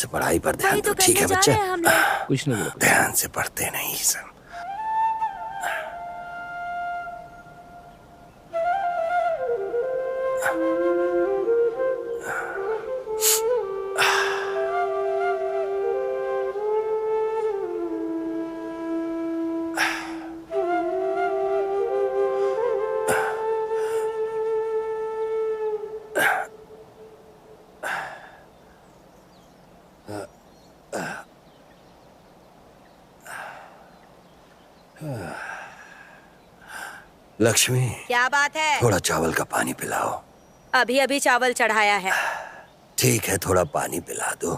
से पढ़ाई पर ध्यान दो, ठीक है बच्चे? कुछ नहीं बोला। ध्यान से पढ़ते नहीं सब। लक्ष्मी, क्या बात है? थोड़ा चावल का पानी पिलाओ। अभी अभी चावल चढ़ाया है। ठीक है, थोड़ा पानी पिला दो।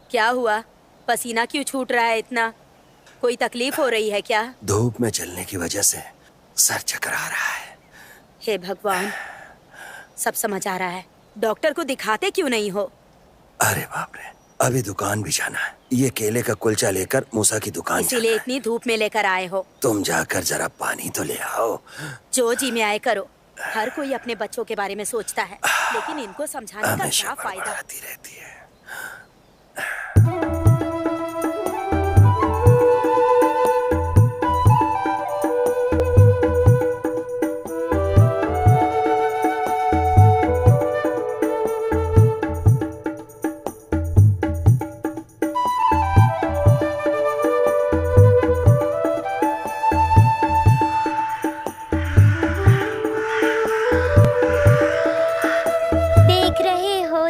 क्या हुआ? पसीना क्यों छूट रहा है इतना? कोई तकलीफ हो रही है क्या? धूप में चलने की वजह से सर चकरा रहा है। हे भगवान, सब समझ आ रहा है। डॉक्टर को दिखाते क्यों नहीं हो? अरे बाप रे, अभी दुकान भी जाना है। ये केले का कुलचा लेकर मूसा की दुकान इसीलिए इतनी धूप में लेकर आए हो। तुम जाकर जरा पानी तो ले आओ। जो जी में आए करो। हर कोई अपने बच्चों के बारे में सोचता है, लेकिन इनको समझाने का क्या फायदा? रहती है।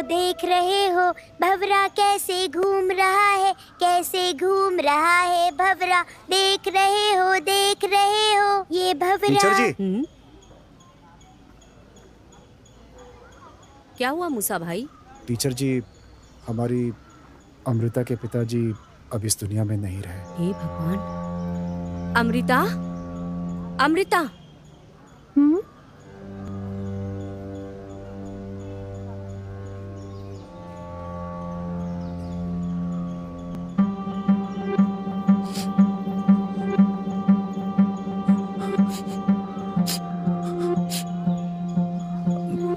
देख रहे हो भवरा कैसे घूम रहा है, कैसे घूम रहा है भवरा। देख रहे हो ये भवरा। टीचर जी। क्या हुआ मूसा भाई? टीचर जी, हमारी अमृता के पिताजी अब इस दुनिया में नहीं रहे। हे भगवान। अमृता, अमृता।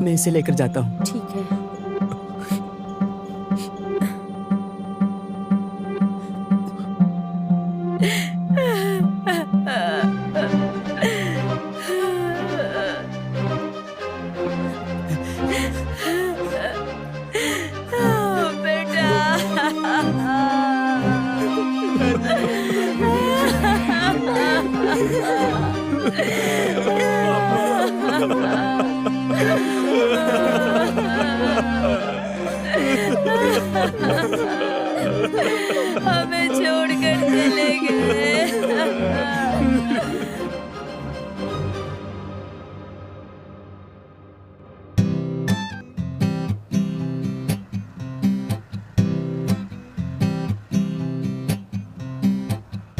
मैं इसे लेकर जाता हूँ। ठीक है। हमें छोड़कर चले गए।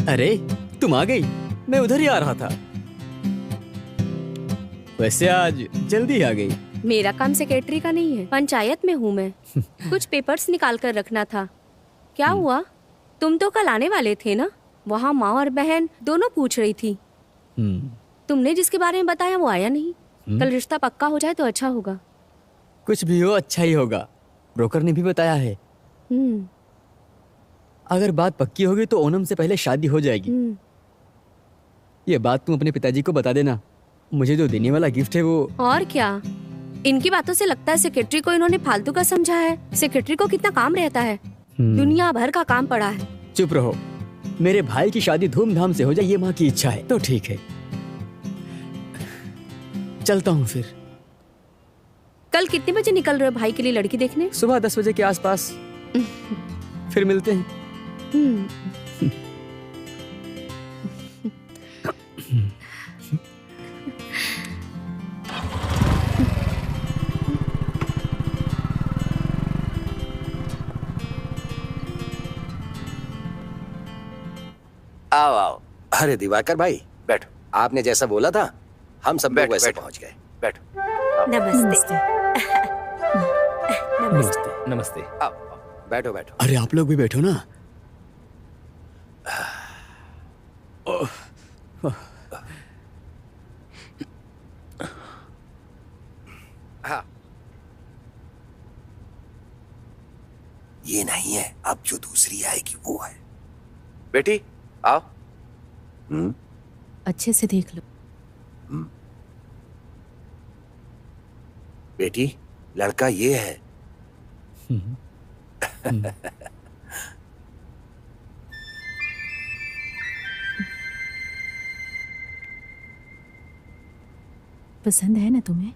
अरे तुम आ गई, मैं उधर ही आ रहा था। वैसे आज जल्दी आ गई। मेरा काम सेक्रेटरी का नहीं है, पंचायत में हूँ मैं। कुछ पेपर्स निकाल कर रखना था। क्या हुआ? तुम तो कल आने वाले थे ना? वहाँ माँ और बहन दोनों पूछ रही थी। तुमने जिसके बारे में बताया वो आया नहीं। कल रिश्ता पक्का हो जाए तो अच्छा होगा। कुछ भी हो अच्छा ही होगा, ब्रोकर ने भी बताया है। अगर बात पक्की होगी तो ओणम से पहले शादी हो जाएगी। ये बात तुम अपने पिताजी को बता देना। मुझे जो देने वाला गिफ्ट है वो। और क्या, इनकी बातों से लगता है सेक्रेटरी को इन्होंने फालतू का समझा है। सेक्रेटरी को कितना काम रहता है, दुनिया भर का काम पड़ा है। चुप रहो, मेरे भाई की शादी धूमधाम से हो जाए ये माँ की इच्छा है। तो ठीक है, चलता हूँ फिर। कल कितने बजे निकल रहे हो भाई के लिए लड़की देखने? सुबह 10 बजे के आसपास। फिर मिलते हैं। आओ आओ। अरे दिवाकर भाई बैठो। आपने जैसा बोला था हम सब लोग वैसे पहुंच गए। बैठो। नमस्ते। नमस्ते। नमस्ते। आओ, बैठो बैठो। अरे आप लोग भी बैठो ना। हाँ, ये नहीं है, अब जो दूसरी आएगी वो है। बेटी आओ। अच्छे से देख लो। बेटी, लड़का ये है। पसंद है ना तुम्हें?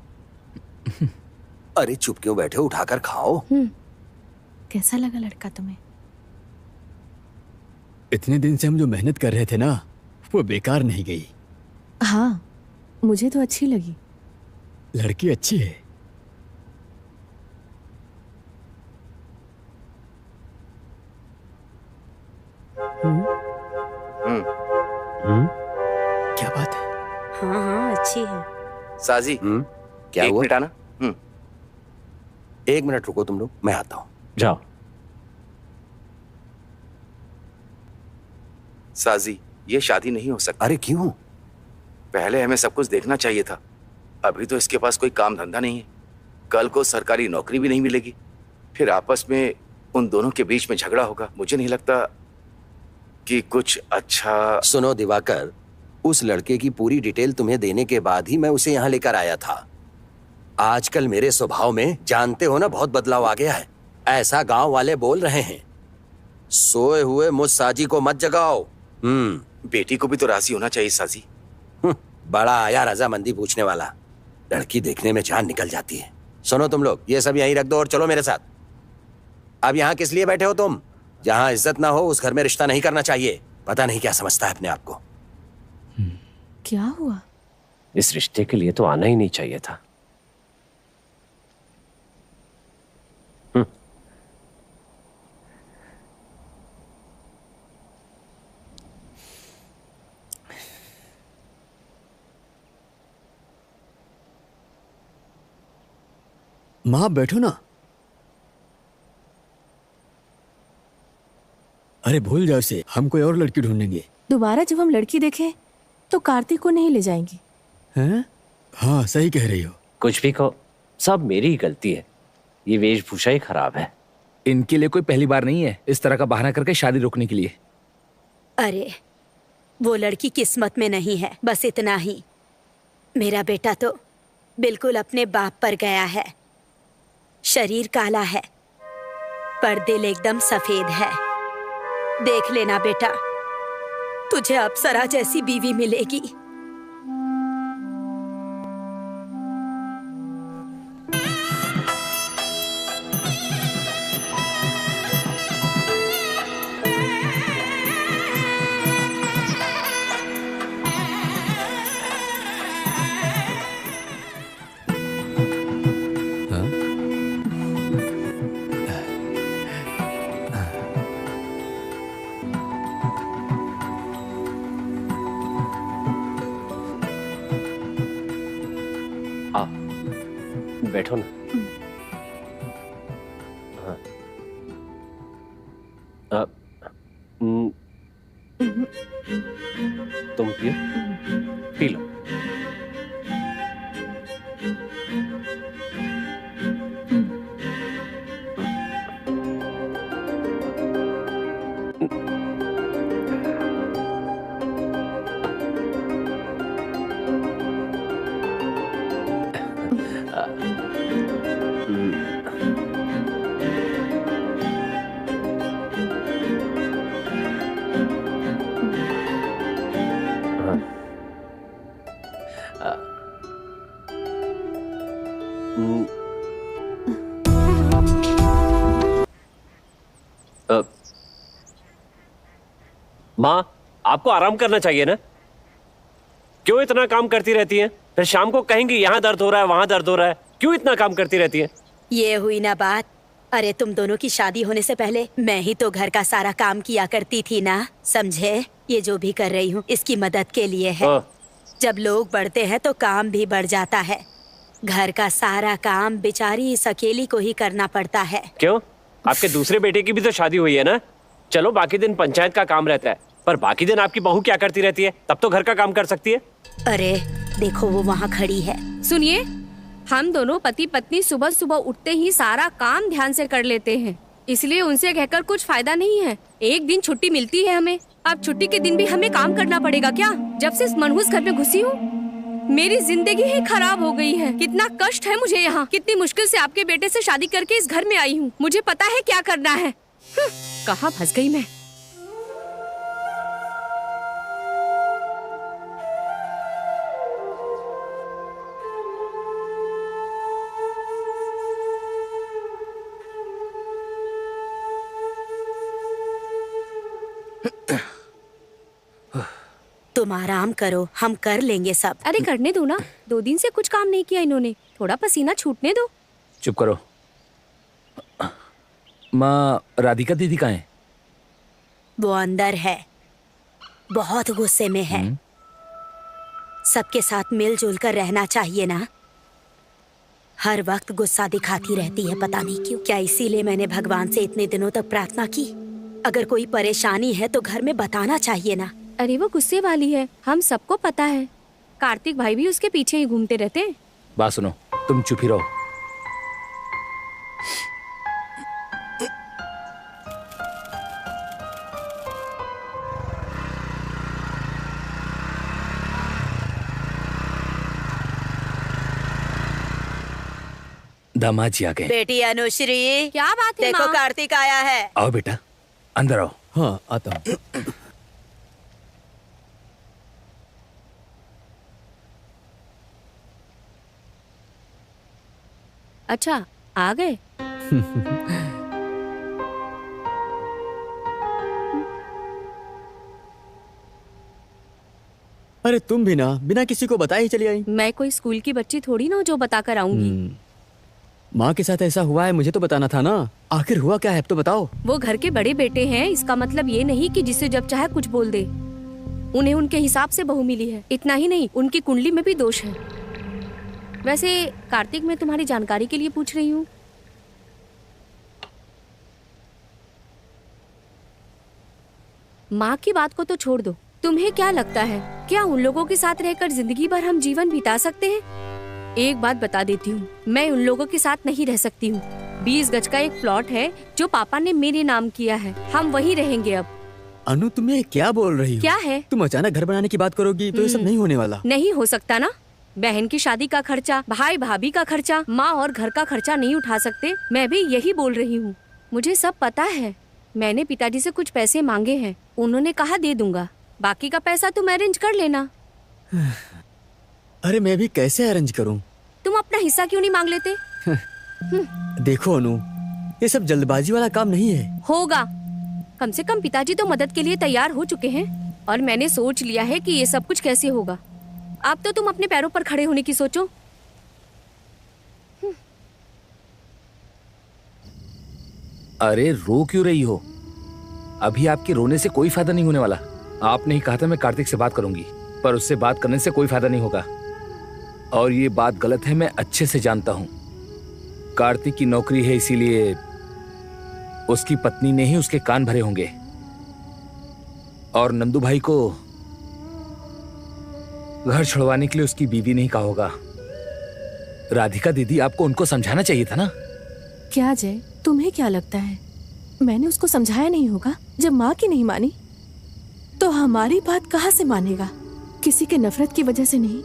अरे चुप क्यों बैठे हो, उठाकर खाओ। कैसा लगा लड़का तुम्हें? इतने दिन से हम जो मेहनत कर रहे थे ना, वो बेकार नहीं गई। हाँ, मुझे तो अच्छी लगी। लड़की अच्छी है। क्या बात है? हाँ हाँ अच्छी है। साजी क्या एक हुआ? मिनट आना। 1 मिनट रुको तुम लोग, मैं आता हूँ। जाओ। साजी ये शादी नहीं हो सकती। अरे क्यों? पहले हमें सब कुछ देखना चाहिए था। अभी तो इसके पास कोई काम धंधा नहीं है, कल को सरकारी नौकरी भी नहीं मिलेगी, फिर आपस में उन दोनों के बीच में झगड़ा होगा। मुझे नहीं लगता कि कुछ अच्छा। सुनो दिवाकर, उस लड़के की पूरी डिटेल तुम्हें देने के बाद ही मैं उसे यहाँ लेकर आया था। आजकल मेरे स्वभाव में जानते हो ना बहुत बदलाव आ गया है। ऐसा गांव वाले बोल रहे हैं। सोए हुए मुझ साजी को मत जगाओ। बेटी को भी तो राजी होना चाहिए साजी। बड़ा आया रजामंदी पूछने वाला। लड़की देखने में जान निकल जाती है। सुनो तुम लोग, ये सब यहीं रख दो और चलो मेरे साथ। अब यहाँ किस लिए बैठे हो तुम? जहाँ इज्जत ना हो उस घर में रिश्ता नहीं करना चाहिए। पता नहीं क्या समझता है अपने आप को। क्या हुआ? इस रिश्ते के लिए तो आना ही नहीं चाहिए था। माँ बैठो ना। अरे भूल जाओ इसे, हम कोई और लड़की ढूंढेंगे। दोबारा जब हम लड़की देखें तो कार्तिक को नहीं ले जाएंगी। हैं? हाँ सही कह रही हो। कुछ भी कहो, सब मेरी ही गलती है। ये वेशभूषा ही खराब है। इनके लिए कोई पहली बार नहीं है इस तरह का बहाना करके शादी रोकने के लिए। अरे वो लड़की किस्मत में नहीं है, बस इतना ही। मेरा बेटा तो बिल्कुल अपने बाप पर गया है। शरीर काला है पर दिल एकदम सफेद है। देख लेना बेटा, तुझे अप्सरा जैसी बीवी मिलेगी। बैठो ना। हाँ। तुम पियो, पी लो। माँ, आपको आराम करना चाहिए ना। क्यों इतना काम करती रहती हैं? फिर शाम को कहेंगी यहाँ दर्द हो रहा है, वहाँ दर्द हो रहा है। क्यों इतना काम करती रहती हैं? ये हुई ना बात। अरे तुम दोनों की शादी होने से पहले मैं ही तो घर का सारा काम किया करती थी ना, समझे? ये जो भी कर रही हूँ इसकी मदद के लिए है। जब लोग बढ़ते हैं तो काम भी बढ़ जाता है। घर का सारा काम बेचारी इस अकेली को ही करना पड़ता है। क्यों? आपके दूसरे बेटे की भी तो शादी हुई है ना। चलो बाकी दिन पंचायत का काम रहता है, पर बाकी दिन आपकी बहू क्या करती रहती है? तब तो घर का काम कर सकती है। अरे देखो वो वहाँ खड़ी है। सुनिए, हम दोनों पति पत्नी सुबह सुबह उठते ही सारा काम ध्यान से कर लेते हैं। इसलिए उनसे कहकर कुछ फायदा नहीं है। एक दिन छुट्टी मिलती है हमें, अब छुट्टी के दिन भी हमें काम करना पड़ेगा क्या? जब से इस मनहूस घर में घुसी हूँ मेरी जिंदगी ही खराब हो गई है। कितना कष्ट है मुझे यहाँ, कितनी मुश्किल से आपके बेटे से शादी करके इस घर में आई हूँ। मुझे पता है क्या करना है। कहाँ फंस गई मैं। तुम आराम करो, हम कर लेंगे सब। अरे करने दो ना, 2 दिन से कुछ काम नहीं किया इन्होंने, थोड़ा पसीना छूटने दो। चुप करो। माँ, राधिका दीदी कहाँ है? वो अंदर है, बहुत गुस्से में है। सबके साथ मिलजुल कर रहना चाहिए ना। हर वक्त गुस्सा दिखाती रहती है, पता नहीं क्यों। क्या इसीलिए मैंने भगवान से इतने दिनों तक प्रार्थना की? अगर कोई परेशानी है तो घर में बताना चाहिए ना। अरे वो गुस्से वाली है, हम सबको पता है। कार्तिक भाई भी उसके पीछे ही घूमते रहते हैं। बात सुनो, तुम चुप ही रहो। दामाद जी आ गए। बेटी अनुश्री, क्या बात है देखो माँ? कार्तिक आया है। आओ बेटा, अंदर आओ। हाँ आता हूँ। अच्छा आ गए। अरे तुम भी ना बिना किसी को बताए ही चली आई। मैं कोई स्कूल की बच्ची थोड़ी ना हूँ जो बता कर आऊंगी। माँ के साथ ऐसा हुआ है, मुझे तो बताना था ना। आखिर हुआ क्या है, अब तो बताओ। वो घर के बड़े बेटे हैं, इसका मतलब ये नहीं कि जिसे जब चाहे कुछ बोल दे। उन्हें उनके हिसाब से बहू मिली है। इतना ही नहीं, उनकी कुंडली में भी दोष है। वैसे कार्तिक, मैं तुम्हारी जानकारी के लिए पूछ रही हूँ। माँ की बात को तो छोड़ दो, तुम्हें क्या लगता है क्या उन लोगों के साथ रहकर जिंदगी भर हम जीवन बिता सकते हैं? एक बात बता देती हूँ, मैं उन लोगों के साथ नहीं रह सकती हूँ। 20 गज का एक प्लॉट है जो पापा ने मेरे नाम किया है, हम वहीं रहेंगे अब। अनु, तुम्हें क्या बोल रही हो? क्या है? तुम अचानक घर बनाने की बात करोगी तो ये सब नहीं होने वाला। नहीं हो सकता ना। बहन की शादी का खर्चा, भाई भाभी का खर्चा, माँ और घर का खर्चा नहीं उठा सकते। मैं भी यही बोल रही हूँ। मुझे सब पता है। मैंने पिताजी से कुछ पैसे मांगे हैं, उन्होंने कहा दे दूंगा। बाकी का पैसा तुम अरेंज कर लेना। अरे मैं भी कैसे अरेंज करूं? तुम अपना हिस्सा क्यों नहीं मांग लेते? देखो अनु, ये सब जल्दबाजी वाला काम नहीं है। होगा। कम से कम पिताजी तो मदद के लिए तैयार हो चुके हैं और मैंने सोच लिया है कि ये सब कुछ कैसे होगा। अब तो तुम अपने पैरों पर खड़े होने की सोचो। अरे रो क्यों रही हो? अभी आपके रोने से कोई फायदा नहीं होने वाला। आपने ही कहा था मैं कार्तिक से बात करूंगी, पर उससे बात करने से कोई फायदा नहीं होगा। और ये बात गलत है, मैं अच्छे से जानता हूं। कार्तिक की नौकरी है, इसीलिए उसकी पत्नी ने ही उसके कान भरे होंगे। और नंदू भाई को घर छुड़वाने के लिए उसकी बीवी ने ही कहा होगा। राधिका दीदी, आपको उनको समझाना चाहिए था ना। क्या जय, तुम्हें क्या लगता है मैंने उसको समझाया नहीं होगा? जब माँ की नहीं मानी तो हमारी बात कहाँ से मानेगा? किसी के नफरत की वजह से नहीं,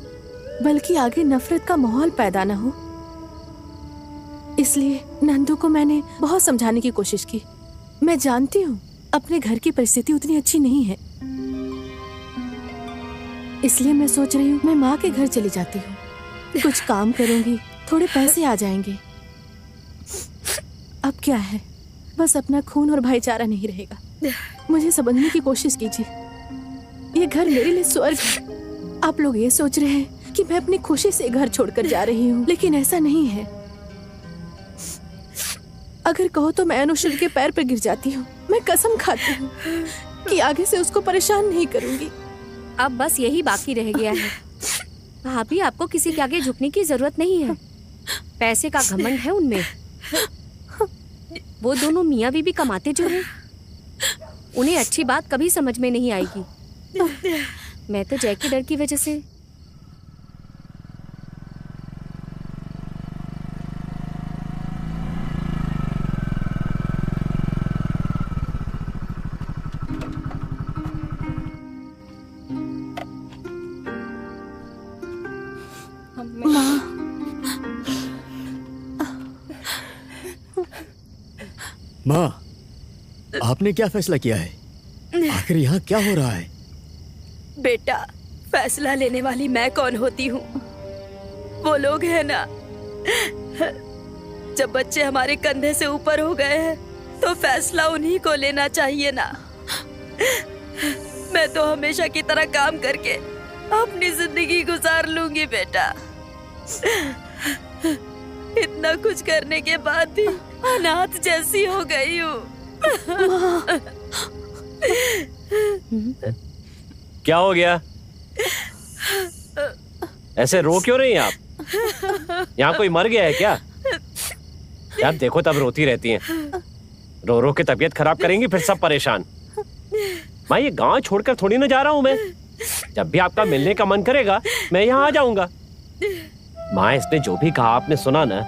बल्कि आगे नफरत का माहौल पैदा ना हो, इसलिए नंदू को मैंने बहुत समझाने की कोशिश की। मैं जानती हूँ अपने घर की परिस्थिति उतनी अच्छी नहीं है, इसलिए मैं सोच रही हूँ मैं माँ के घर चली जाती हूँ, कुछ काम करूंगी, थोड़े पैसे आ जाएंगे। अब क्या है, बस अपना खून और भाईचारा नहीं रहेगा। मुझे समझने की कोशिश कीजिए, ये घर मेरे लिए स्वर्ग है। आप लोग ये सोच रहे हैं कि मैं अपनी खुशी से घर छोड़कर जा रही हूँ, लेकिन ऐसा नहीं है। अगर कहो तो मैं अनुश्री के पैर पर गिर जाती हूँ। मैं कसम खाती हूँ कि आगे से उसको परेशान नहीं करूंगी। अब बस यही बाकी रह गया है। भाभी, आपको किसी के आगे झुकने की जरूरत नहीं है। पैसे का घमंड है उनमें। वो दोनों मियाँ बीबी कमाते जो हैं, उन्हें अच्छी बात कभी समझ में नहीं आएगी। मैं तो जय के डर की वजह से माँ, आपने क्या फैसला किया है? आखिर यहाँ क्या हो रहा है? बेटा, फैसला लेने वाली मैं कौन होती हूँ? वो लोग हैं ना, जब बच्चे हमारे कंधे से ऊपर हो गए हैं तो फैसला उन्हीं को लेना चाहिए ना। मैं तो हमेशा की तरह काम करके अपनी जिंदगी गुजार लूंगी बेटा। इतना कुछ करने के बाद भी अनाथ जैसी हो गई हूँ। क्या हो गया? ऐसे रो क्यों रही हैं आप? यहाँ कोई मर गया है क्या? यार देखो, तब रोती रहती हैं। रो रो के तबीयत खराब करेंगी, फिर सब परेशान। माँ, ये गांव छोड़कर थोड़ी ना जा रहा हूं मैं। जब भी आपका मिलने का मन करेगा मैं यहाँ आ जाऊंगा। माँ, इसने जो भी कहा आपने सुना ना।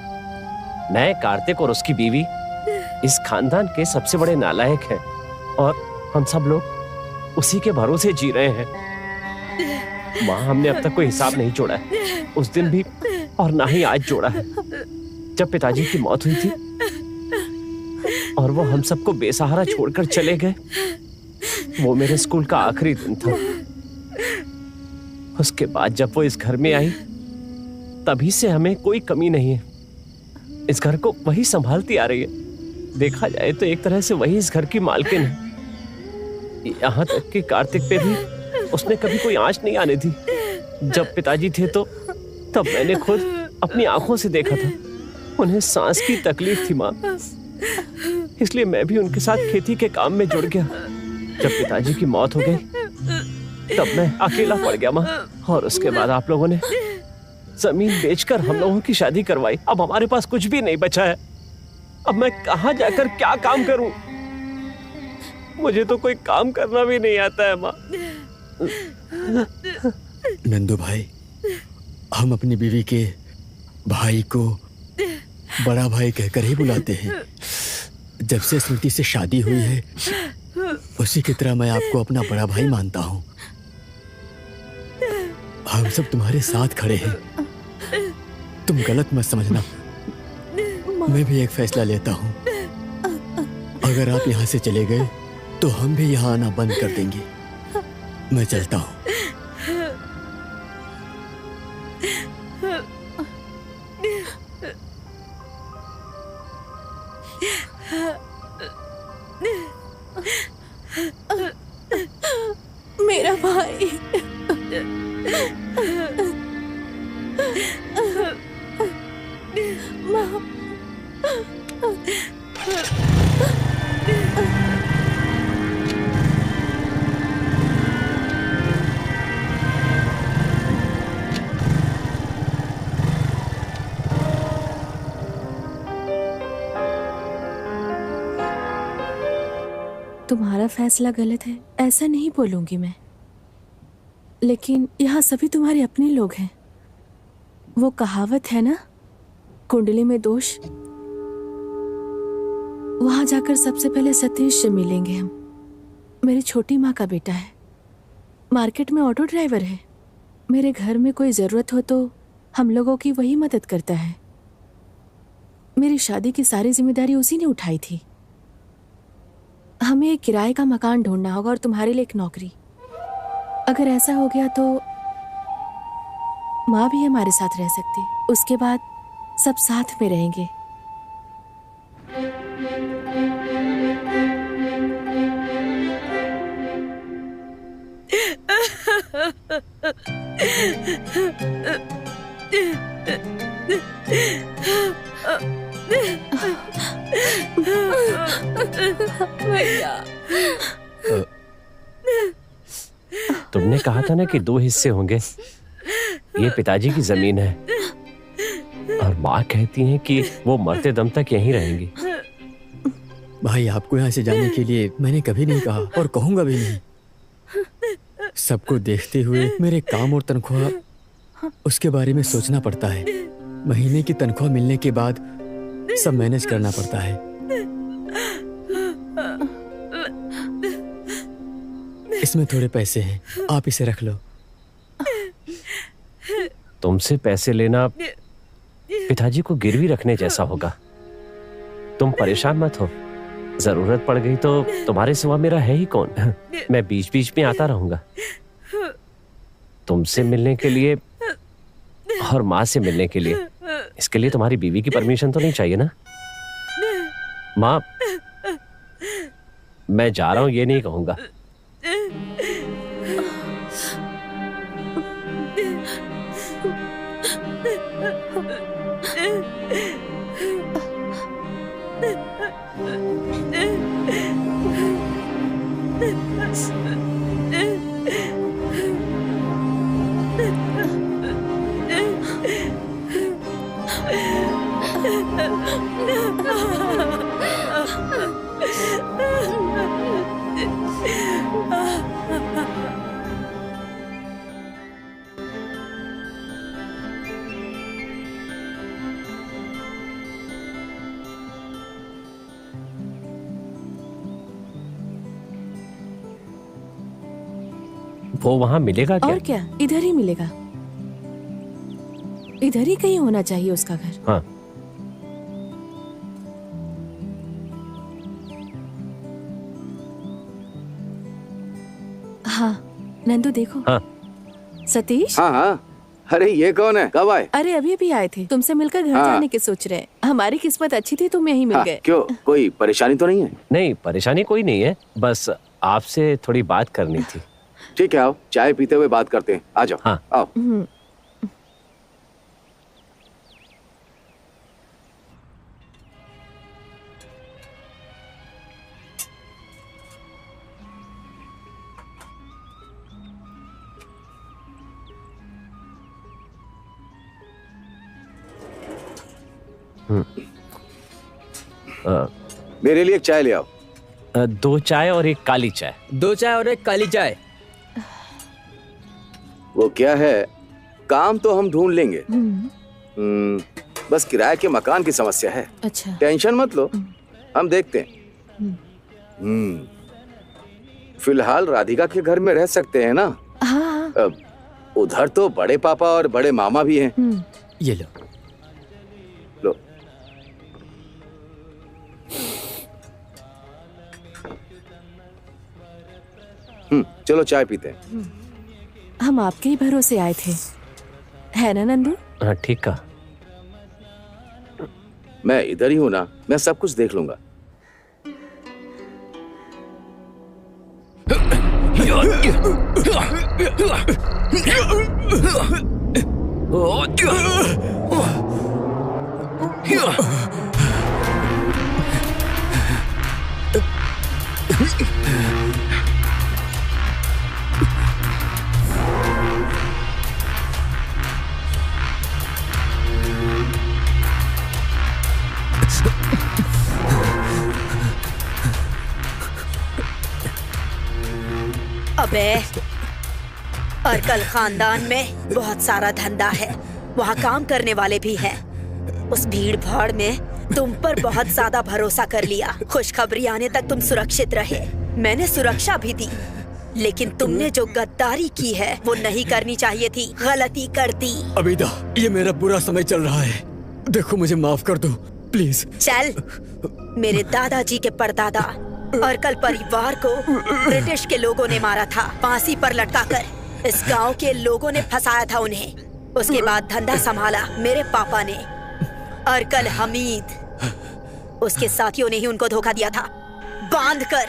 मैं, कार्तिक और उसकी बीवी इस खानदान के सबसे बड़े नालायक हैं और हम सब लोग उसी के भरोसे जी रहे हैं। माँ, हमने अब तक कोई हिसाब नहीं जोड़ा है, उस दिन भी और ना ही आज जोड़ा है। जब पिताजी की मौत हुई थी और वो हम सबको बेसहारा छोड़कर चले गए, वो मेरे स्कूल का आखिरी दिन था। उसके बाद जब वो इस घर में आई, तभी से हमें कोई कमी नहीं है। इस घर को वही संभालती आ रही है। देखा जाए तो एक तरह से वही इस घर की मालकिन है। यहाँ तक कि कार्तिक पे भी उसने कभी कोई आंच नहीं आने दी। जब पिताजी थे तो तब मैंने खुद अपनी आंखों से देखा था। उन्हें सांस की तकलीफ थी माँ, इसलिए मैं भी उनके साथ खेती के काम में जुड़ गया। जब पिताजी की मौत हो गई तब मैं अकेला पड़ गया माँ। और उसके बाद आप लोगों ने जमीन बेचकर हम लोगों की शादी करवाई। अब हमारे पास कुछ भी नहीं बचा है। अब मैं कहाँ जाकर क्या काम करूं? मुझे तो कोई काम करना भी नहीं आता है माँ। नंदू भाई, हम अपनी बीवी के भाई को बड़ा भाई कहकर ही बुलाते हैं। जब से स्मृति से शादी हुई है, उसी की तरह मैं आपको अपना बड़ा भाई मानता हूँ। हम सब तुम्हारे साथ खड़े हैं। तुम गलत मत समझना। मैं भी एक फैसला लेता हूँ। अगर आप यहाँ से चले गए तो हम भी यहाँ आना बंद कर देंगे। मैं चलता हूँ। मेरा भाई। तुम्हारा फैसला गलत है ऐसा नहीं बोलूंगी मैं, लेकिन यहाँ सभी तुम्हारे अपने लोग हैं। वो कहावत है ना, कुंडली में दोष। वहां जाकर सबसे पहले सतीश से मिलेंगे हम। मेरी छोटी माँ का बेटा है, मार्केट में ऑटो ड्राइवर है। मेरे घर में कोई जरूरत हो तो हम लोगों की वही मदद करता है। मेरी शादी की सारी जिम्मेदारी उसी ने उठाई थी। हमें एक किराए का मकान ढूंढना होगा और तुम्हारे लिए एक नौकरी। अगर ऐसा हो गया तो माँ भी हमारे साथ रह सकती। उसके बाद सब साथ में रहेंगे। तुमने कहा था ना कि 2 हिस्से होंगे। ये पिताजी की जमीन है और माँ कहती हैं कि वो मरते दम तक यहीं रहेंगी। भाई, आपको यहाँ से जाने के लिए मैंने कभी नहीं कहा और कहूंगा भी नहीं। सबको देखते हुए मेरे काम और तनख्वाह, उसके बारे में सोचना पड़ता है। महीने की तनख्वाह मिलने के बाद सब मैनेज करना पड़ता है। इसमें थोड़े पैसे हैं, आप इसे रख लो। तुमसे पैसे लेना पिताजी को गिरवी रखने जैसा होगा। तुम परेशान मत हो, जरूरत पड़ गई तो तुम्हारे सिवा मेरा है ही कौन। मैं बीच बीच में आता रहूंगा तुमसे मिलने के लिए और माँ से मिलने के लिए। इसके लिए तुम्हारी बीवी की परमिशन तो नहीं चाहिए ना? माँ, मैं जा रहा हूं ये नहीं कहूंगा। वो वहां मिलेगा क्या? और क्या, इधर ही मिलेगा। इधर ही कहीं होना चाहिए उसका घर। हाँ। हाँ नंदू देखो। हाँ। सतीश। हाँ हाँ। अरे ये कौन है? कब आए? अरे अभी अभी आए थे, तुमसे मिलकर घर हाँ। जाने की सोच रहे हैं। हमारी किस्मत अच्छी थी, तुम यहीं मिल हाँ, गए। क्यों, कोई परेशानी तो नहीं है? नहीं, परेशानी कोई नहीं है, बस आपसे थोड़ी बात करनी थी। ठीक है, आओ चाय पीते हुए बात करते हैं। आ जाओ। हाँ। आओ। मेरे लिए एक चाय ले आओ। 2 चाय और 1 काली चाय। 2 चाय और 1 काली चाय। वो क्या है, काम तो हम ढूंढ लेंगे। बस किराए के मकान की समस्या है। अच्छा। टेंशन मत लो, हम देखते हैं। फिलहाल राधिका के घर में रह सकते हैं ना? हाँ। अब उधर तो बड़े पापा और बड़े मामा भी हैं। ये लो। लो। चलो चाय पीते हैं। हम आपके ही भरोसे आए थे, है ना नंदू? हाँ ठीक कहा। मैं इधर ही हूँ ना, मैं सब कुछ देख लूंगा। अबे, अर्कल खानदान में बहुत सारा धंधा है, वहाँ काम करने वाले भी हैं। उस भीड़ भाड़ में तुम पर बहुत ज्यादा भरोसा कर लिया। खुशखबरी आने तक तुम सुरक्षित रहे, मैंने सुरक्षा भी दी, लेकिन तुमने जो गद्दारी की है वो नहीं करनी चाहिए थी, गलती कर दी। अबीदा, ये मेरा बुरा समय चल रहा है, देखो मुझे माफ कर दो प्लीज। चल, मेरे दादाजी के परदादा अर्कल परिवार को ब्रिटिश के लोगों ने मारा था, फांसी पर लटकाकर। इस गांव के लोगों ने फंसाया था उन्हें। उसके बाद धंधा संभाला मेरे पापा ने, अर्कल हमीद। उसके साथियों ने ही उनको धोखा दिया था, बांधकर।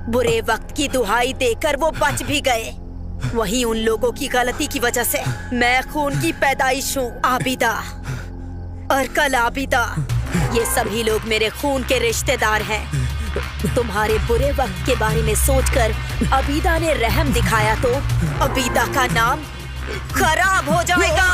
बुरे वक्त की दुहाई देकर वो बच भी गए। वहीं उन लोगों की गलती की वजह से मैं खून की पैदाइश हूँ, आबिदा, अर्कल आबिदा। ये सभी लोग मेरे खून के रिश्तेदार हैं। तुम्हारे बुरे वक्त के बारे में सोचकर अबीदा ने रहम दिखाया तो अबीदा का नाम खराब हो जाएगा।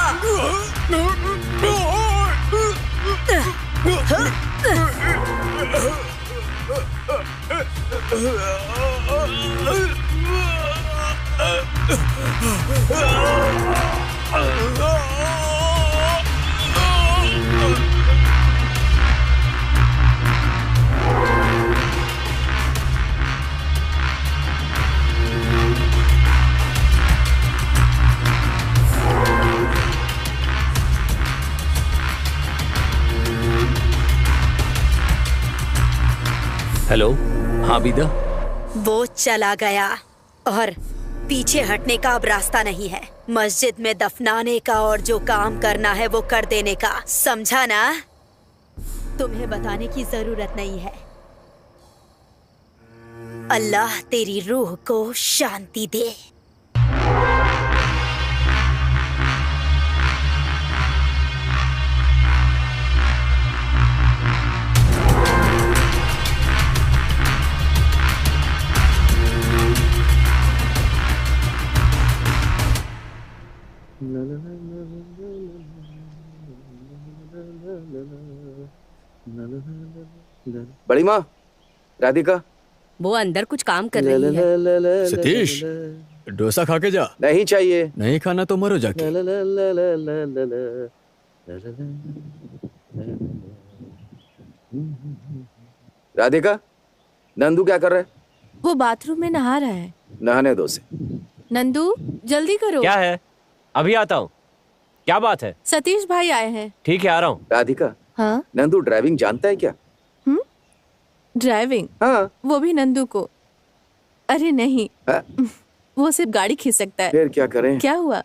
हाँ विदा। वो चला गया और पीछे हटने का अब रास्ता नहीं है। मस्जिद में दफनाने का और जो काम करना है वो कर देने का, समझा ना? तुम्हें बताने की जरूरत नहीं है। अल्लाह तेरी रूह को शांति दे। बड़ी माँ, राधिका। वो अंदर कुछ काम कर रही है। सतीश, डोसा खा के जा। नहीं चाहिए। नहीं खाना तो मरो जाके। राधिका, नंदू क्या कर रहा है? वो बाथरूम में नहा रहा है। नहाने दो से। नंदू जल्दी करो। क्या है? अभी आता हूँ। क्या बात है? सतीश भाई आए हैं। ठीक है, आ रहा हूँ। राधिका, हाँ? नंदू ड्राइविंग जानता है क्या? ड्राइविंग? हाँ। वो भी नंदू को? अरे नहीं। हाँ? वो सिर्फ गाड़ी खींच सकता है। फिर क्या करें? क्या हुआ?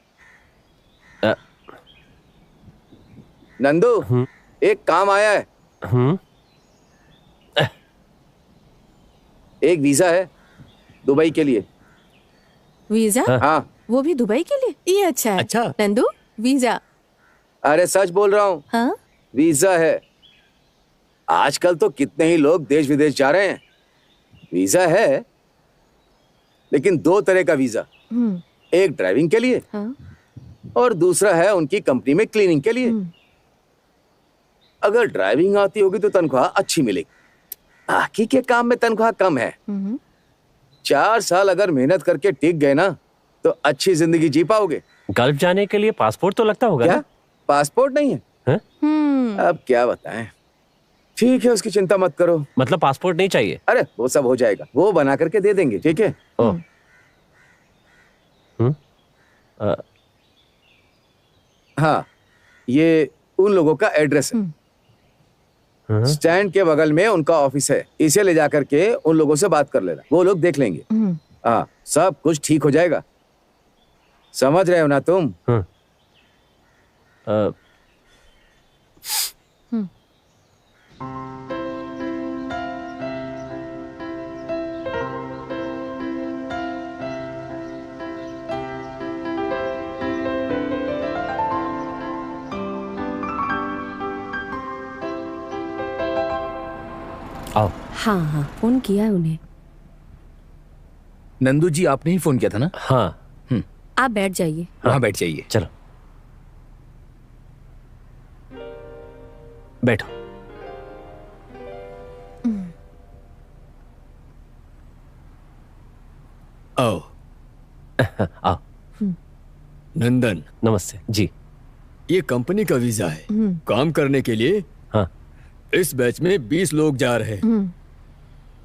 नंदू, एक काम आया है। एक वीजा है दुबई के लिए। वीजा? हाँ। वो भी दुबई के लिए? ये अच्छा है। अच्छा। नंदू, वीजा? अरे सच बोल रहा हूँ। हाँ? वीजा है। आजकल तो कितने ही लोग देश विदेश जा रहे हैं। वीजा है, लेकिन दो तरह का वीजा। एक ड्राइविंग के लिए, हाँ? और दूसरा है उनकी कंपनी में क्लीनिंग के लिए। अगर ड्राइविंग आती होगी तो तनख्वाह अच्छी मिलेगी। बाकी के काम में तनख्वाह कम है। 4 साल अगर मेहनत करके टिक गए ना तो अच्छी जिंदगी जी पाओगे। गल्फ जाने के लिए पासपोर्ट तो लगता होगा। क्या पासपोर्ट नहीं है? अब क्या बताएं। ठीक है, उसकी चिंता मत करो। मतलब पासपोर्ट नहीं चाहिए? अरे वो सब हो जाएगा, वो बना करके दे देंगे। ठीक है। हाँ, ये उन लोगों का एड्रेस है। स्टैंड के बगल में उनका ऑफिस है। इसे ले जाकर के उन लोगों से बात कर लेना, वो लोग देख लेंगे। हाँ, सब कुछ ठीक हो जाएगा। समझ रहे हो ना तुम? आओ। हाँ हाँ, फोन किया है उन्हें। नंदू जी, आपने ही फोन किया था ना? हाँ। आप बैठ जाइए। वहाँ बैठ जाइए। चलो बैठो। आओ। आओ। नंदन, नमस्ते जी। ये कंपनी का वीजा है काम करने के लिए। हाँ। इस बैच में 20 लोग जा रहे हैं,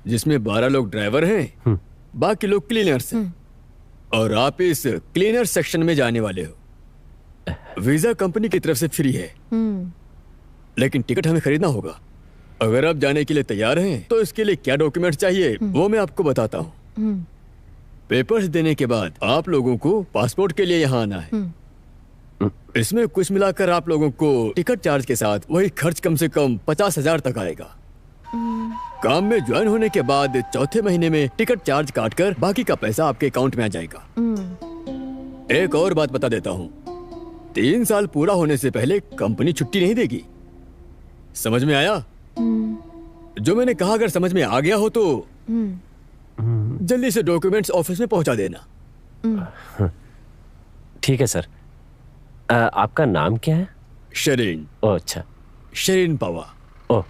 जिसमें 12 लोग ड्राइवर हैं, बाकी लोग क्लीनर्स हैं। और आप इस क्लीनर सेक्शन में जाने वाले हो। वीजा कंपनी की तरफ से फ्री है, लेकिन टिकट हमें खरीदना होगा। अगर आप जाने के लिए तैयार हैं तो इसके लिए क्या डॉक्यूमेंट चाहिए वो मैं आपको बताता हूँ। पेपर्स देने के बाद आप लोगों को पासपोर्ट के लिए यहाँ आना है। इसमें कुछ मिलाकर आप लोगों को टिकट चार्ज के साथ वही खर्च कम से कम 50,000 तक आएगा। काम में ज्वाइन होने के बाद चौथे महीने में टिकट चार्ज काटकर बाकी का पैसा आपके अकाउंट में आ जाएगा। एक और बात बता देता हूँ, 3 साल पूरा होने से पहले कंपनी छुट्टी नहीं देगी। समझ में आया? जो मैंने कहा अगर समझ में आ गया हो तो जल्दी से डॉक्यूमेंट्स ऑफिस में पहुंचा देना। ठीक है सर। आपका नाम क्या है? शरीन। ओह अच्छा, शरीन पावा। ओह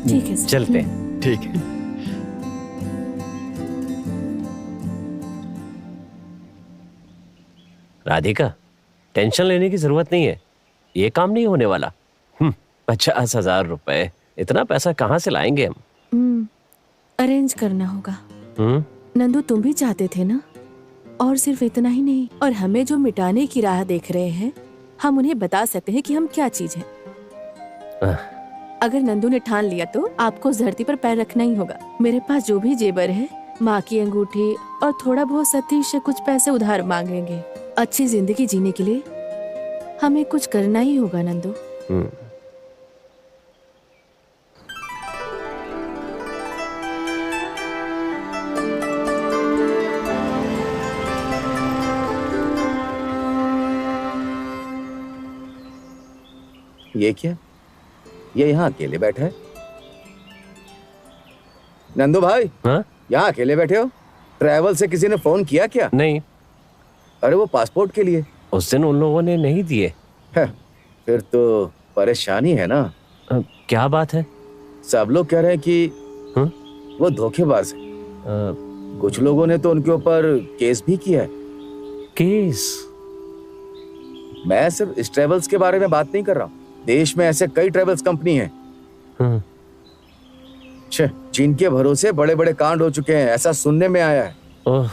ठीक है सर। चलते हैं। ठीक है। राधिका, टेंशन लेने की जरूरत नहीं है, ये काम नहीं होने वाला। 50,000 रुपए, इतना पैसा कहाँ से लाएंगे हम? अरेंज करना होगा। नंदू, तुम भी चाहते थे ना? और सिर्फ इतना ही नहीं, और हमें जो मिटाने की राह देख रहे हैं, हम उन्हें बता सकते हैं कि हम क्या चीज है। अगर नंदू ने ठान लिया तो आपको उस धरती पर पैर रखना ही होगा। मेरे पास जो भी जेबर है, माँ की अंगूठी और थोड़ा बहुत सतीश से कुछ पैसे उधार मांगेंगे। अच्छी जिंदगी जीने के लिए हमें कुछ करना ही होगा नंदू। ये क्या? ये यहाँ अकेले बैठा है? नंदू भाई, हाँ? यहाँ अकेले बैठे हो? ट्रैवल से किसी ने फोन किया क्या? नहीं। अरे वो पासपोर्ट के लिए। उस दिन उन लोगों ने नहीं दिए। फिर तो परेशानी है ना। क्या बात है? सब लोग कह रहे हैं कि वो धोखेबाज है। कुछ लोगों ने तो उनके ऊपर केस भी किया है। केस? मैं सिर्फ इस ट्रेवल्स के बारे में बात नहीं कर रहा हूँ। देश में ऐसे कई ट्रेवल्स कंपनी हैं जिनके भरोसे बड़े बड़े कांड हो चुके हैं, ऐसा सुनने में आया है। ओह,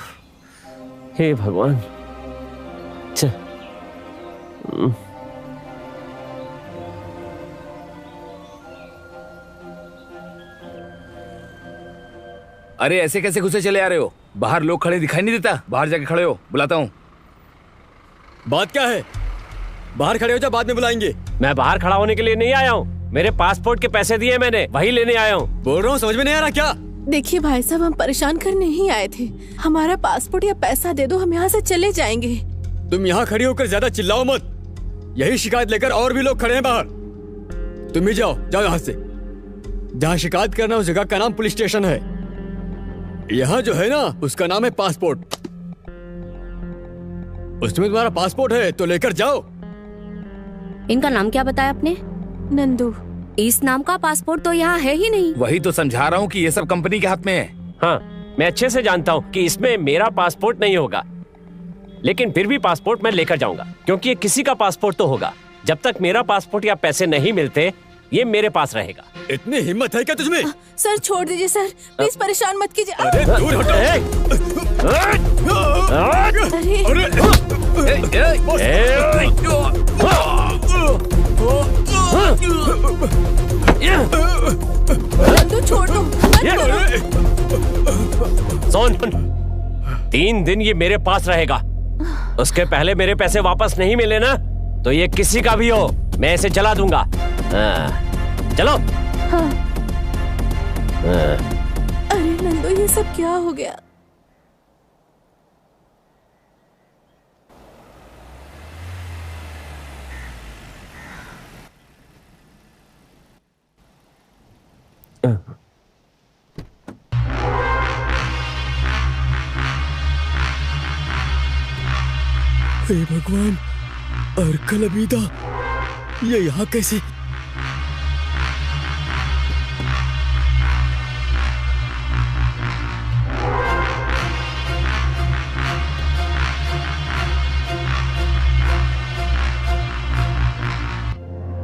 हे भगवान। अरे ऐसे कैसे घुसे चले आ रहे हो? बाहर लोग खड़े दिखाई नहीं देता? बाहर जाके खड़े हो, बुलाता हूँ। बात क्या है? बाहर खड़े हो जा, बाद में बुलाएंगे। मैं बाहर खड़ा होने के लिए नहीं आया हूँ। मेरे पासपोर्ट के पैसे दिए मैंने, वही लेने आया हूँ। बोल रहा हूँ, समझ में नहीं आ रहा क्या? देखिए भाई साहब, हम परेशान करने ही आए थे। हमारा पासपोर्ट या पैसा दे दो, हम यहाँ से चले जाएंगे। तुम यहाँ खड़ी होकर ज्यादा चिल्लाओ मत। यही शिकायत लेकर और भी लोग खड़े हैं बाहर। तुम भी जाओ यहाँ से। जहाँ शिकायत करना उस जगह का नाम पुलिस स्टेशन है। यहाँ जो है ना, उसका नाम है पासपोर्ट। उसमें तुम्हारा पासपोर्ट है तो लेकर जाओ। इनका नाम क्या बताया आपने? नंदू। इस नाम का पासपोर्ट तो यहाँ है ही नहीं। वही तो समझा रहा हूँ कि ये सब कंपनी के हाथ में है। हाँ, मैं अच्छे से जानता हूँ कि इसमें मेरा पासपोर्ट नहीं होगा, लेकिन फिर भी पासपोर्ट मैं लेकर जाऊंगा, क्योंकि ये किसी का पासपोर्ट तो होगा। जब तक मेरा पासपोर्ट या पैसे नहीं मिलते, ये मेरे पास रहेगा। इतनी हिम्मत है क्या तुझमें? सर छोड़ दीजिए सर, प्लीज परेशान मत कीजिए। अरे दूर हटो। नंदू छोड़ दो। सुन, 3 दिन ये मेरे पास रहेगा। उसके पहले मेरे पैसे वापस नहीं मिले ना, तो ये किसी का भी हो, मैं इसे जला दूंगा। चलो। हाँ। अरे नंदू, ये सब क्या हो गया? हे भगवान, अर्कल अबीदा, ये यहाँ कैसे?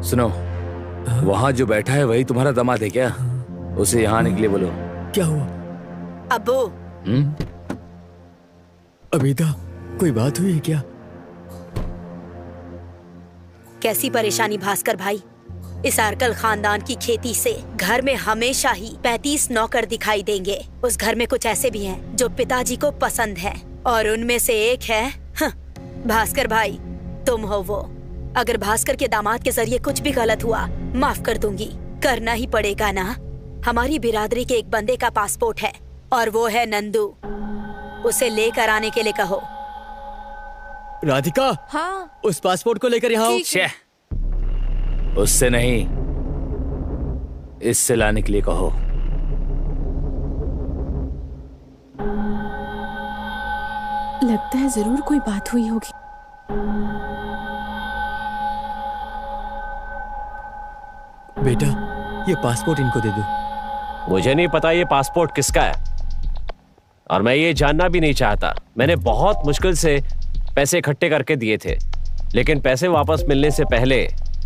सुनो, वहाँ जो बैठा है वही तुम्हारा दामाद है क्या? उसे यहाँ आने के लिए बोलो। क्या हुआ? अब्बू। अबीदा, कोई बात हुई है क्या? कैसी परेशानी भास्कर भाई? इस अर्कल खानदान की खेती से घर में हमेशा ही 35 नौकर दिखाई देंगे। उस घर में कुछ ऐसे भी हैं जो पिताजी को पसंद है, और उनमें से एक है भास्कर भाई, तुम हो वो। अगर भास्कर के दामाद के जरिए कुछ भी गलत हुआ, माफ कर दूंगी। करना ही पड़ेगा ना। हमारी बिरादरी के एक बंदे का पासपोर्ट है, और वो है नंदू। उसे लेकर आने के लिए कहो। राधिका। हाँ। उस पासपोर्ट को लेकर यहाँ। उससे नहीं, इससे लाने के लिए कहो। लगता है जरूर कोई बात हुई होगी। बेटा, ये पासपोर्ट इनको दे दो। मुझे नहीं पता ये पासपोर्ट किसका है, और मैं ये जानना भी नहीं चाहता। मैंने बहुत मुश्किल से पैसे इकट्ठे करके दिए थे, लेकिन पैसे वापस मिलने से पहले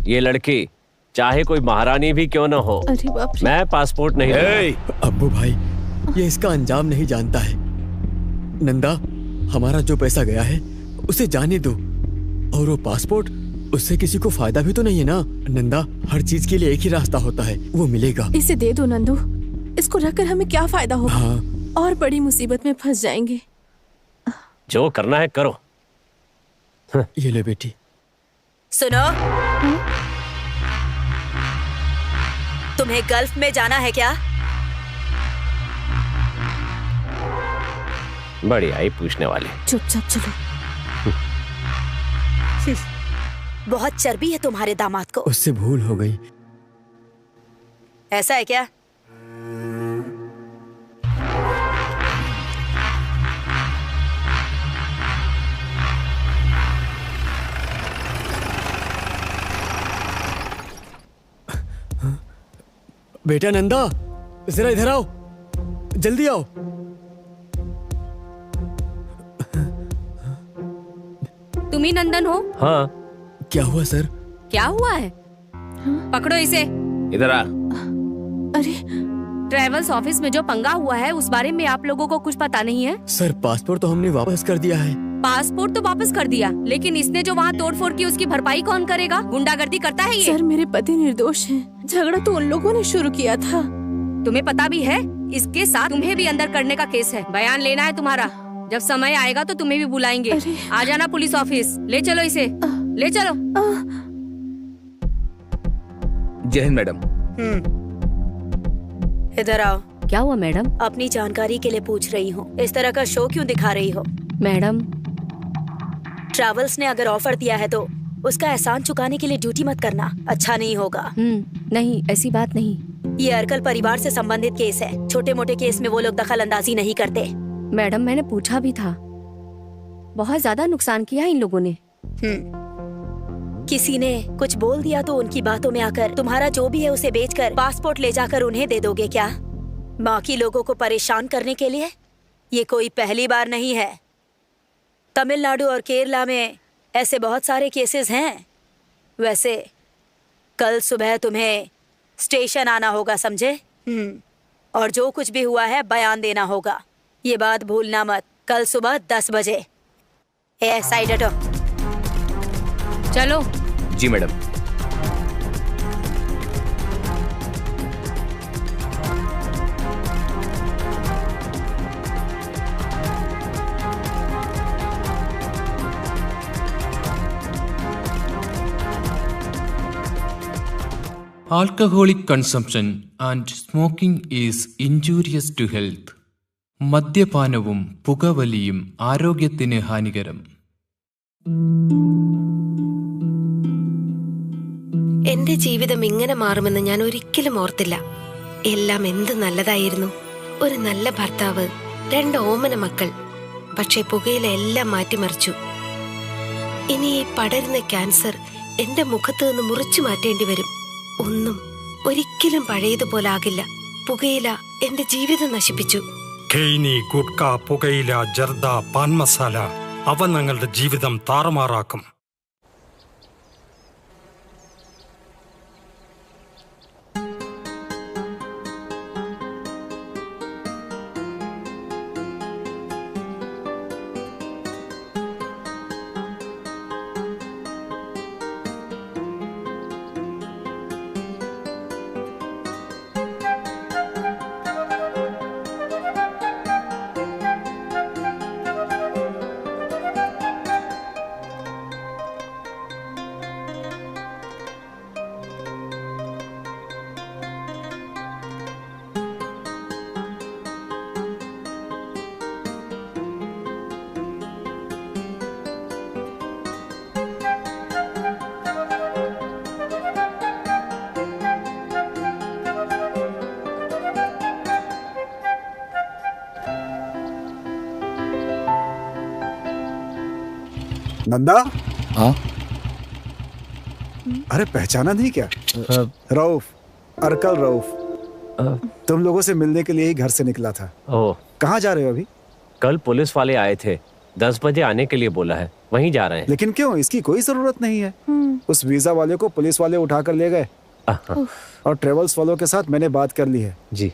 ये लड़की, चाहे कोई महारानी भी क्यों न हो, अरे बाप रे। मैं पासपोर्ट नहीं दूंगा। अब्बू भाई, ये इसका अंजाम नहीं जानता है। नंदा, हमारा जो पैसा गया है उसे जाने दो, और वो पासपोर्ट उससे किसी को फायदा भी तो नहीं है ना नंदा। हर चीज के लिए एक ही रास्ता होता है, वो मिलेगा। इसे दे दो नंदू, इसको रखकर हमें क्या फायदा होगा? हाँ। और बड़ी मुसीबत में फंस जाएंगे। जो करना है करो। ये ले बेटी। सुनो, तुम्हें गल्फ में जाना है क्या? बड़ी आई पूछने वाले। चुपचाप चलो। बहुत चर्बी है तुम्हारे दामाद को। उससे भूल हो गई। ऐसा है क्या? बेटा नंदा, जरा इधर आओ, जल्दी आओ। तुम ही नंदन हो? हाँ। क्या हुआ सर? क्या हुआ है? पकड़ो इसे। इधर आ। अरे ट्रेवल्स ऑफिस में जो पंगा हुआ है उस बारे में आप लोगों को कुछ पता नहीं है? सर पासपोर्ट तो हमने वापस कर दिया है। पासपोर्ट तो वापस कर दिया, लेकिन इसने जो वहाँ तोड़फोड़ की उसकी भरपाई कौन करेगा? गुंडागर्दी करता है ये। सर मेरे पति निर्दोष हैं। झगड़ा तो उन लोगों ने शुरू किया था। तुम्हें पता भी है इसके साथ तुम्हें भी अंदर करने का केस है। बयान लेना है तुम्हारा। जब समय आएगा तो तुम्हें भी बुलाएंगे। आ जाना पुलिस ऑफिस। ले चलो इसे, ले चलो। जय हिंद मैडम। इधर आओ। क्या हुआ मैडम? अपनी जानकारी के लिए पूछ रही हूँ, इस तरह का शो क्यों दिखा रही हो? मैडम, ट्रैवल्स ने अगर ऑफर दिया है तो उसका एहसान चुकाने के लिए ड्यूटी मत करना, अच्छा नहीं होगा। नहीं, ऐसी बात नहीं। ये अर्कल परिवार से संबंधित केस है। छोटे मोटे केस में वो लोग दखल अंदाजी नहीं करते। मैडम मैंने पूछा भी था, बहुत ज्यादा नुकसान किया इन लोगों ने। किसी ने कुछ बोल दिया तो उनकी बातों में आकर तुम्हारा जो भी है उसे बेचकर पासपोर्ट ले जाकर उन्हें दे दोगे क्या? बाकी लोगों को परेशान करने के लिए? ये कोई पहली बार नहीं है। तमिलनाडु और केरला में ऐसे बहुत सारे केसेस हैं। वैसे कल सुबह तुम्हें स्टेशन आना होगा, समझे? और जो कुछ भी हुआ है बयान देना होगा। ये बात भूलना मत। कल सुबह 10 बजे। साइड हटो। चलो। जी madam. Alcoholic consumption and smoking is injurious to health. മദ്യപാനവും പുകവലിയും ആരോഗ്യത്തിന് ഹാനികരം. എന്റെ ജീവിതം ഇങ്ങനെ മാറുമെന്ന് ഞാൻ ഒരിക്കലും ഓർത്തില്ല. എല്ലാം എന്ത് നല്ലതായിരുന്നു. ഒരു നല്ല ഭർത്താവ്, 2 ഓമന മക്കൾ. പക്ഷേ പുകയില എല്ലാം മാറ്റിമറിച്ചു. ഇനി ഈ പടരുന്ന ക്യാൻസർ എന്റെ മുഖത്ത് നിന്ന് മുറിച്ചു മാറ്റേണ്ടി വരും. ഒന്നും ഒരിക്കലും പഴയതുപോലാകില്ല. പുകയില എന്റെ ജീവിതം നശിപ്പിച്ചു. ഖെയ്നി, ഗുഡ്ക, പുകയില, ജർദ, പാൻ മസാല അവ ഞങ്ങളുടെ ജീവിതം താറുമാറാക്കും. नंदा? हाँ? अरे पहचाना नहीं क्या? रऊफ, अर्कल रऊफ। तुम लोगों से मिलने के लिए ही घर से निकला था। ओह, कहाँ जा रहे हो अभी? कल पुलिस वाले आए थे, 10 बजे आने के लिए बोला है, वहीं जा रहे हैं। लेकिन क्यों? इसकी कोई जरूरत नहीं है। उस वीजा वाले को पुलिस वाले उठा कर ले गए और ट्रेवल्स वालों के साथ मैंने बात कर ली है। जी।